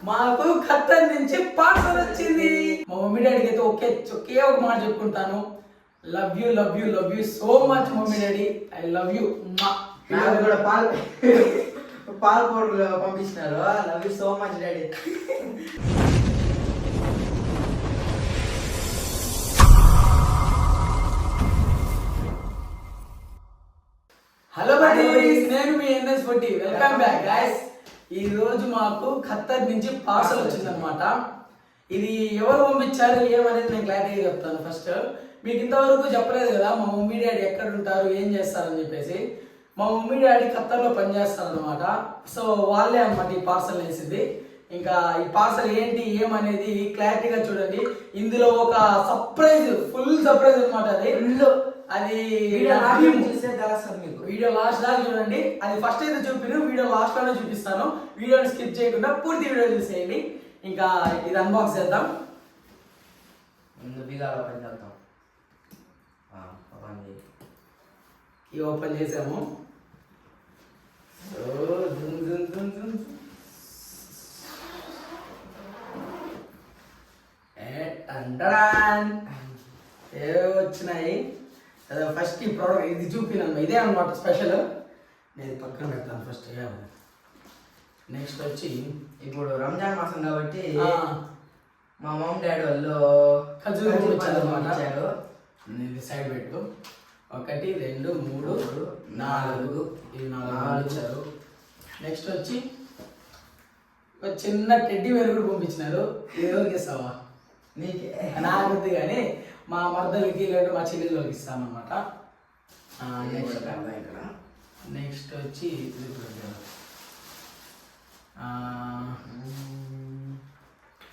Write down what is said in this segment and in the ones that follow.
మాకు ఖత్తర్ నుంచి పార్సల్ వచ్చింది. మా మమ్మీ డాడీకి అయితే ఒకే ఒక మాట చెప్పుకుంటాను, love you love you love you so much mummy daddy, I love you. నాకు కూడా పాల పౌడర్ పంపించినారు. Love you so much daddy. Hello buddies, నేను మీ NS40. Welcome back guys. ఈ రోజు మాకు ఖత్తర్ నుంచి పార్సల్ వచ్చిందనమాట. ఇది ఎవరు పంపించారు ఏమనేది నేను క్లారిటీగా చెప్తాను. ఫస్ట్ మీకు ఇంతవరకు చెప్పలేదు కదా మా మమ్మీ డాడీ ఎక్కడ ఉంటారు ఏం చేస్తారని చెప్పేసి. మా మమ్మీ డాడీ ఖత్తర్లో పనిచేస్తారు అనమాట. సో వాళ్ళే అనమాట ఈ పార్సల్ వేసింది. ఇంకా ఈ పార్సల్ ఏంటి ఏమనేది క్లారిటీగా చూడండి. ఇందులో ఒక సర్ప్రైజ్, ఫుల్ సర్ప్రైజ్ అనమాట. అది వీడియో లాస్ట్ దాకా చూడండి. అది ఫస్ట్ అయితే చూపిను, వీడియో లాస్ట్ లోనే చూపిస్తాను. వీడియోని స్కిప్ చేయకుండా పూర్తి వీడియో చూసేయండి. ఇంకా ఇది అన్బాక్స్ చేద్దాం. ఇది ఓపెన్ చేసాము. ఏవో వచ్చినాయి. ఫస్ట్ ఈ ప్రోడక్ట్ ఇది చూపినాను, ఇదే అనమాట స్పెషల్. నేను పక్కన పెడతాను ఫస్ట్. నెక్స్ట్ వచ్చి ఇప్పుడు రంజాన్ మాసం కాబట్టి మా మమ్మీ డాడీ వాళ్ళు ఖజూర్ ఇచ్చారు. ఇది సైడ్ పెట్టు. 1 2 3 4 ఇవి 4 ఇచ్చారు. నెక్స్ట్ వచ్చి ఒక చిన్న టెడ్డీ వేర్ కూడా పంపించినారు. ఎవరికి ఇస్తావా? నీకే. నాకు వద్దు కానీ మా మర్దలకి లేదా మా చెల్లెళ్ళకి ఇస్తామన్నమాట. నెక్స్ట్ వచ్చి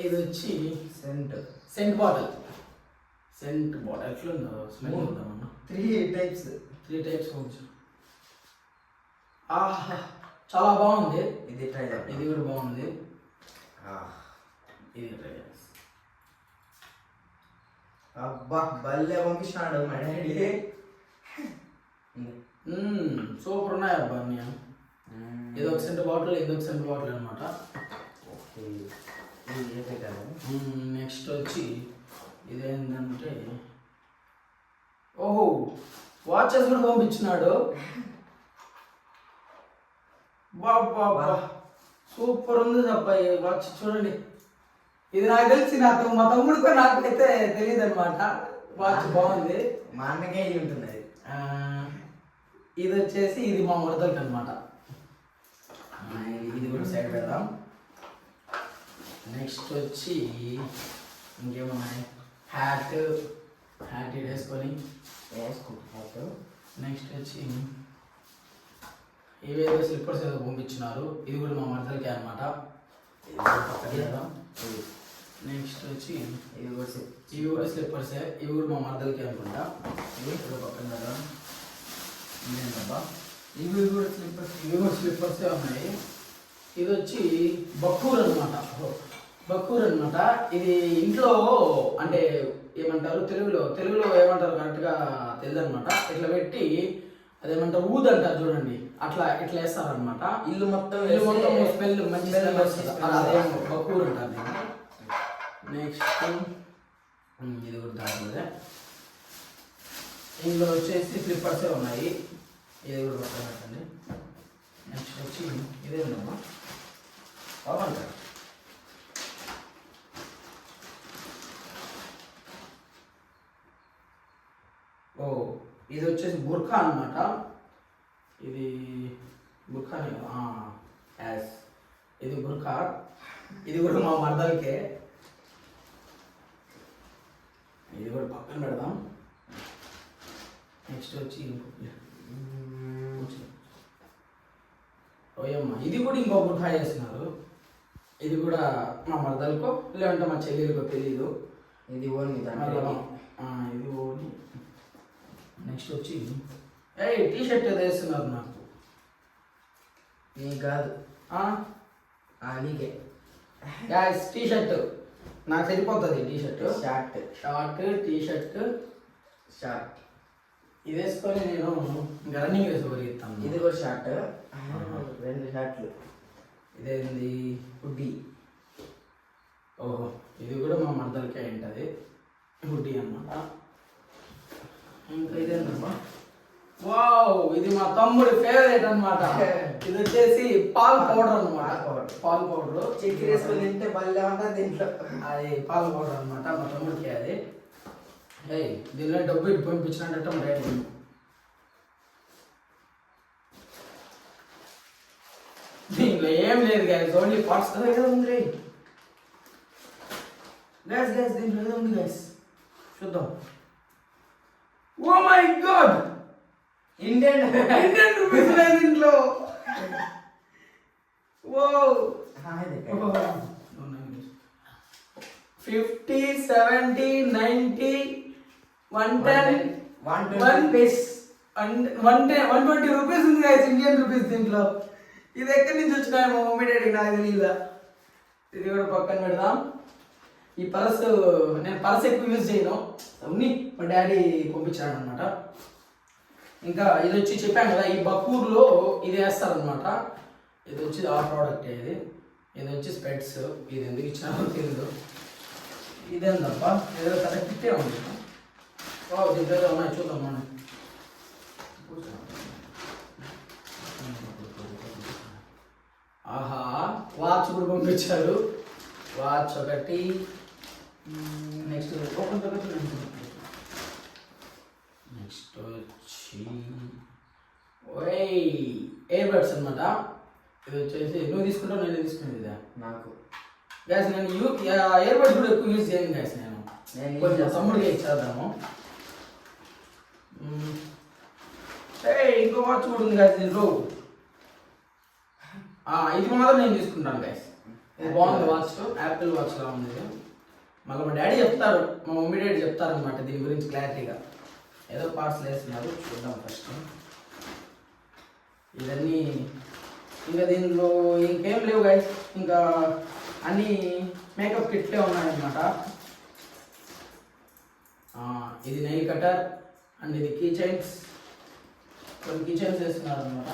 ఇది వచ్చి సెంట్ బాటిల్. ఎట్లుందో స్మెల్ ఉందామన్నా. 3 టైప్స్ కొంచెం చాలా బాగుంది. ఇది ట్రై చేద్దాం. ఇది కూడా బాగుంది. ఇది ట్రై చేస్తాం. అబ్బా భలే పంపించినాడు మా డాడీ. సూపర్ ఉన్నాయి అబ్బా అన్నయ్య. ఇది ఒక సెంట్ బాటిల్, ఇది ఒక సెంట్ బాటిల్ అనమాట. నెక్స్ట్ వచ్చి ఇదేంటంటే ఓహో వాచెస్ కూడా పంపించినాడు. బాబా సూపర్ ఉంది అబ్బాయి వాచ్. చూడండి, ఇది నాకు తెలిసి మా తమ్ముడితో నాకైతే తెలియదు అనమాట. వాచ్ బాగుంది. మా అన్నకే ఉంటుంది. ఇది వచ్చేసి ఇది మా మరదలకి అనమాట. ఇది కూడా సైడ్ పెడదాం. నెక్స్ట్ వచ్చి ఇంకేమున్నాయి, హ్యాట్ ఇది వేసుకొని. నెక్స్ట్ వచ్చి ఇవేదో స్లిప్పర్స్ ఏదో పంపించినారు. ఇది కూడా మా మరదలకి అనమాట. నెక్స్ట్ వచ్చి ఇవి కూడా స్లిప్పర్సే. ఇవి కూడా మా మరదలకి అనుకుంటా. ఇవి కూడా పక్కన కదా. ఇదేంటబ్బా, ఇవి కూడా స్లిప్పర్సే ఉన్నాయి. ఇది వచ్చి బక్కూర్ అనమాట. ఇది ఇంట్లో అంటే ఏమంటారు తెలుగులో ఏమంటారు కరెక్ట్గా తెలియదు అనమాట. ఇట్లా పెట్టి అదేమంటారు ఊదంటారు చూడండి, ఇట్లా వేస్తారనమాట. ఇల్లు మొత్తం స్మెల్ మంచి స్మెల్ వస్తుంది. అదే బక్కూర్ అంటారు. నెక్స్ట్ ఇది కూడా దాంట్లోదే. ఇందులో వచ్చేసి స్లిప్పర్సే ఉన్నాయి. ఇది కూడా పక్కన పెట్టండి. నెక్స్ట్ వచ్చి ఇదేందమ్మా బాగుంటారు. ఓ ఇది వచ్చేసి బుర్ఖా అనమాట. ఇది బుర్ఖానే. యాస్ ఇది బుర్ఖా. ఇది కూడా మా మరదలకే. ఇది కూడా పక్కన పెడదాం. నెక్స్ట్ వచ్చి ఓయమ్మ ఇది కూడా ఇంకో బుర్ఖా చేస్తున్నారు. ఇది కూడా మా మరదలకో లేదంటే మా చెల్లెలకో తెలీదు. ఇది ఓన్లీ ఇది ఓన్లీ. నెక్స్ట్ వచ్చి టీ షర్ట్ ఏదో వేస్తున్నారు నాకు. నీకు కాదు, నీకే. టీ షర్ట్ నాకు సరిపోతుంది. టీ షర్ట్ టీ షర్ట్ ఇది వేసుకొని నేను ఇంకా రన్నింగ్ వేసి పరిగెత్తాను. ఇది కూడా షార్ట్. 2 షార్ట్లు. ఇదేంది హుడ్డీ. హుడ్డీ అన్నమాట. ఇంకా ఇదేంటమ్మా, వావ్, ఇది మా తమ్ముడి ఫేవరెట్ అన్నమాట. ఇది వచ్చేసి పాల్ పౌడర్ అన్నమాట. పాల్ పౌడర్ చక్కెర వేసుకొని తింటే భలే ఉంటుంది దీంట్లో. అది పాల పౌడర్ అన్నమాట, మా తమ్ముడికి అది. దీనిలో డబ్బు ఇటు పంపించినట్టు మా డాడీ. దీంట్లో ఏం లేదు గ్యాస్, ఓన్లీ పార్ట్స్ కదా ఏదో ఉంది గ్యాస్. గ్యాస్ దీంట్లో ఏదో ఉంది గ్యాస్, చూద్దాం. Oh my god, Indian rupees ఉన్నాయి దీంట్లో. ఓ 50, 70, 90, 110, 120 రూపీస్ ఉంది guys, ఇండియన్ రూపీస్ దీంట్లో. ఇది ఎక్కడి నుంచి వచ్చినాయి మా మమ్మీ డాడీ నాకు తెలియదా. ఇది కూడా పక్కన పెడదాం. ఈ పర్స్ నేను పర్స్ ఎక్కువ యూజ్ చేయను, అన్ని మా డాడీ పంపించాడు అనమాట. ఇంకా ఇది వచ్చి చెప్పాను కదా, ఈ బకూర్లో ఇది వేస్తారనమాట. ఇది వచ్చి ఆ ప్రోడక్ట్ ఇది. ఇది వచ్చి స్పెట్స్. ఇది ఎందుకు ఇచ్చినారో తెలియదు. ఇదేందబ్బా, ఏదో కరెక్ట్ ఇట్టే ఉంది. దీంట్లో ఏదో ఉన్నాయి, చూద్దాం మనం. ఆహా, వాచ్ కూడా పంపించారు. వాచ్ ఒకటి. నెక్స్ట్ నెక్స్ట్ వచ్చి ఎయిర్ బడ్స్ అనమాట. ఇది వచ్చేసి నువ్వు తీసుకుంటావు, నేను తీసుకునేది ఇదా నాకు గ్యాస్. నేను ఎయిర్ బడ్స్ కూడా ఎక్కువ యూజ్ చేయను గ్యాస్. నేను కొంచెం తమ్ముడికి ఇచ్చేద్దాము. ఇంకో వాచ్ కూడా ఉంది గ్యాస్ దీంట్లో. ఇది మాత్రం నేను తీసుకుంటాను గైస్. ఇది బాగుంది వాచ్, యాపిల్ వాచ్ లా ఉంది. మళ్ళీ మా డాడీ చెప్తారు, మా మమ్మీ డాడీ చెప్తారు అనమాట దీని గురించి క్లారిటీగా. ఏదో పార్ట్స్ వేస్తున్నారు, చూద్దాం ఫస్ట్. ఇవన్నీ ఇంకా దీనిలో ఇంకేం లేవు గైస్. ఇంకా అన్నీ మేకప్ కిట్లే ఉన్నాయన్నమాట. ఇది నెయిల్ కటర్ అండ్ ఇది కీ చైన్స్. కొన్ని కీ చైన్స్ వేస్తున్నారు అనమాట.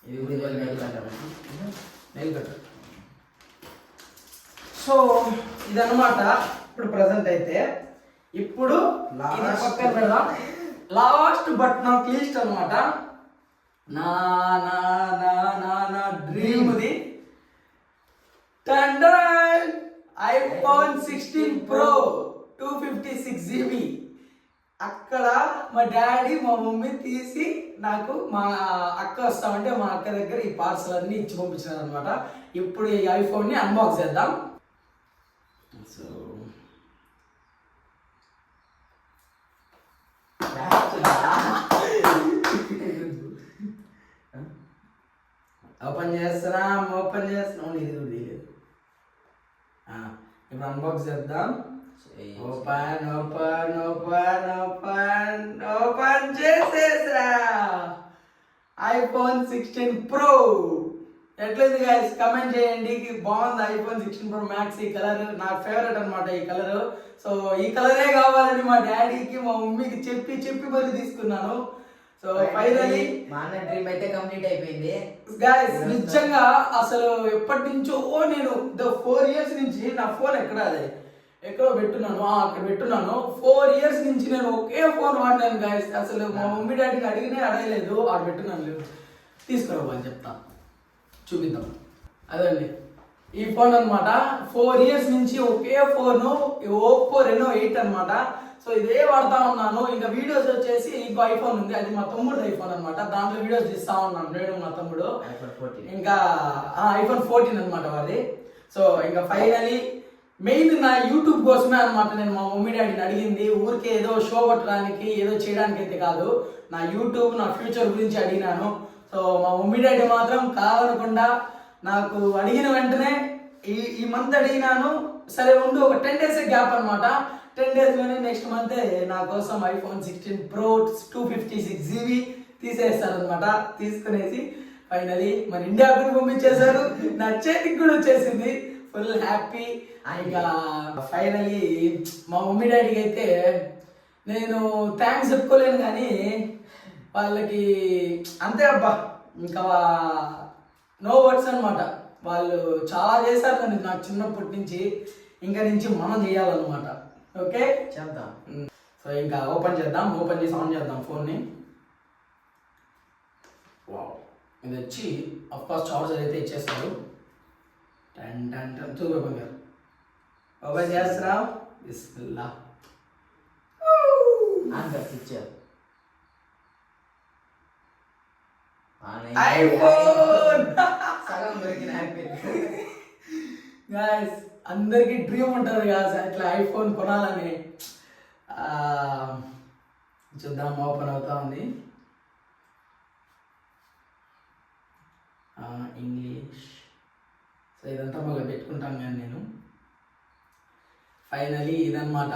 ఇది నెయిల్ కట్టర్. సో ఇదన్నమాట ఇప్పుడు ప్రజెంట్ అయితే. ఇప్పుడు ఇది పక్కన పెడదాం. లాస్ట్ బట్ నాట్ లీస్ట్ అనమాట, నా నా నా నా నా డ్రీమ్ది ఐఫోన్ 16 Pro 256 GB. అక్కడ మా డాడీ మా మమ్మీ తీసి నాకు మా అక్క వస్తామంటే మా అక్క దగ్గర ఈ పార్సల్ అన్ని ఇచ్చి పంపించినారు అనమాట. ఇప్పుడు ఈ ఐఫోన్ని అన్బాక్స్ చేద్దాం. సో ఓపెన్ చేస్తున్నాం. ఇది కూడా తెలియదు. ఇప్పుడు అన్బాక్స్ చేద్దాం. Open open open open open చేసేసా. ఐఫోన్ 16 Pro ఎట్లయింది గైస్, కమెంట్ చేయండి. బాగుంది ఐఫోన్ 16 Pro Max. ఈ కలర్ నాకు ఫేవరెట్ అనమాట, ఈ కలర్. సో ఈ కలరే కావాలని మా డాడీకి మా మమ్మీకి చెప్పి మరి తీసుకున్నాను. సో ఫైనలీ మా అన్న డ్రీమ్ అయితే కంప్లీట్ అయిపోయింది గైస్. నిజంగా అసలు ఎప్పటి నుంచో నేను 4 years నుంచి నా ఫోన్ ఎక్కడో పెట్టున్నాను, అక్కడ పెట్టున్నాను. 4 years నుంచి నేను ఒకే ఫోన్ వాడినాను గైస్. అసలు మా మమ్మీ డాడీని అడగలేదు, ఆడ పెట్టున్నాను. తీసుకురావు అని చెప్తా, చూపిద్దాం. అదండి ఈ ఫోన్ అనమాట. 4 years నుంచి ఒకే ఫోను, ఓప్పో Reno 8 అనమాట. సో ఇదే వాడుతా ఉన్నాను. ఇంకా వీడియోస్ వచ్చేసి ఇంకో ఐఫోన్ ఉంది, అది మా తమ్ముడు ఐఫోన్ అనమాట. దాంట్లో వీడియోస్ తీస్తా ఉన్నాను నేను మా తమ్ముడు. ఇంకా ఐఫోన్ 14 అనమాట వాడి. సో ఇంకా ఫైనలీ మెయిన్ నా యూట్యూబ్ కోసమే అనమాట నేను మా మమ్మీ డాడీని అడిగింది. ఊరికే ఏదో షో కొట్టడానికి ఏదో చేయడానికి అయితే కాదు, నా యూట్యూబ్ నా ఫ్యూచర్ గురించి అడిగినాను. సో మా మమ్మీ డాడీ మాత్రం కాదనకుండా నాకు అడిగిన వెంటనే ఈ మంత్ అడిగినాను. సరే ఉండు, ఒక 10 days గ్యాప్ అనమాట. 10 daysలోనే నెక్స్ట్ మంత్ నా కోసం ఐఫోన్ 16 Pro 256 GB తీసేస్తారనమాట. తీసుకునేసి ఫైనలీ మన ఇండియా కూడా పంపించేశారు, నా చేతికి కూడా వచ్చేసింది. Full happy. ఇంకా ఫైనలీ మా మమ్మీ డాడీకి అయితే నేను థ్యాంక్స్ చెప్పుకోలేను, కానీ వాళ్ళకి అంతే అబ్బా, ఇంకా నో వర్డ్స్ అనమాట. వాళ్ళు చాలా చేశారు నన్ను నాకు చిన్నప్పటి నుంచి. ఇంకా నుంచి మనం చేయాలన్నమాట. ఓకే చేద్దాం. సో ఇంకా ఓపెన్ చేసి ఆన్ చేద్దాం ఫోన్ని. వావ్, ఇది వచ్చి అఫ్కోర్స్ చార్జర్ అయితే ఇచ్చేస్తారు. టెన్ టెన్ టెన్ చూపెప్పండి గారు ఓపెన్ చేస్తున్నాం. బిస్మిల్లా. ఇచ్చారు ఐఫోన్ సగం దొరికిన హ్యాపీ. గాయ్స్, అందరికి డ్రీమ్ ఉంటుంది కదా ఇట్లా ఐఫోన్ కొనాలని. చూద్దాం, ఓపెన్ అవుతా ఉంది. ఇంగ్లీష్. సో ఇదంతా మళ్ళీ పెట్టుకుంటాను కానీ నేను ఫైనలీ ఇదన్నమాట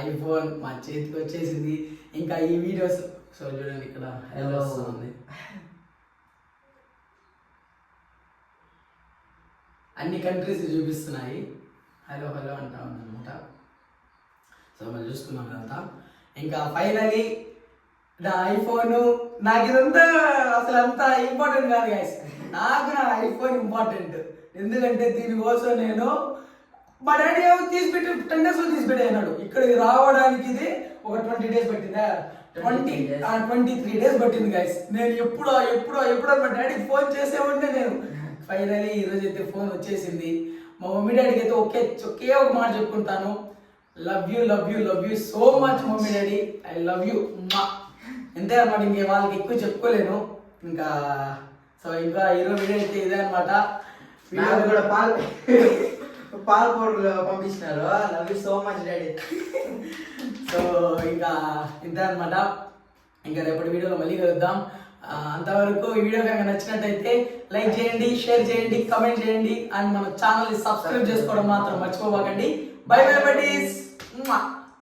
ఐఫోన్ మా చేతికి వచ్చేసింది. ఇంకా ఈ వీడియోస్ సో చూడండి ఇక్కడ హెల్లో వస్తుంది. అన్ని కంట్రీస్ చూపిస్తున్నాయి. హలో హలో అంటా ఉందన్నమాట. సో మనం చూసుకున్నాం ఇదంతా. ఇంకా ఫైనలీ నా ఐఫోన్. నాకు ఇదంతా అసలు అంతా ఇంపార్టెంట్ కాదు గైస్. నాకు నా ఐఫోన్ ఇంపార్టెంట్. ఎందుకంటే దీనికోసం నేను మా డాడీ తీసిపెట్టి 10 days తీసిపెట్టాడు. ఇక్కడికి రావడానికి ఇది ఒక 20 days పట్టిందా? 23 days పట్టింది గైస్. నేను ఎప్పుడో మా డాడీకి ఫోన్ చేసే ఉంటే నేను ఫైనలీ ఈరోజు అయితే ఫోన్ వచ్చేసింది. మా మమ్మీ డాడీకి అయితే ఒకే ఒక మాట చెప్పుకుంటాను. Love you so much mummy daddy, I love you. అంతే అన్నమాట, ఇంకే వాళ్ళకి ఎక్కువ చెప్పుకోలేను ఇంకా. సో ఇంకా ఈరోజు వీడియో అయితే ఇదే అనమాట. నాకు కూడా పాల పౌడర్లు పంపించినారు. Love you so much daddy. So ఇంకా ఇంతే అనమాట. ఇంకా రేపటి వీడియోలో మళ్ళీ కలుద్దాం. అంతవరకు ఈ వీడియో కనుక నచ్చినట్టయితే లైక్ చేయండి, షేర్ చేయండి, కమెంట్ చేయండి అండ్ మన ఛానల్ని సబ్స్క్రైబ్ చేసుకోవడం మాత్రం మర్చిపోకండి. By by buddies.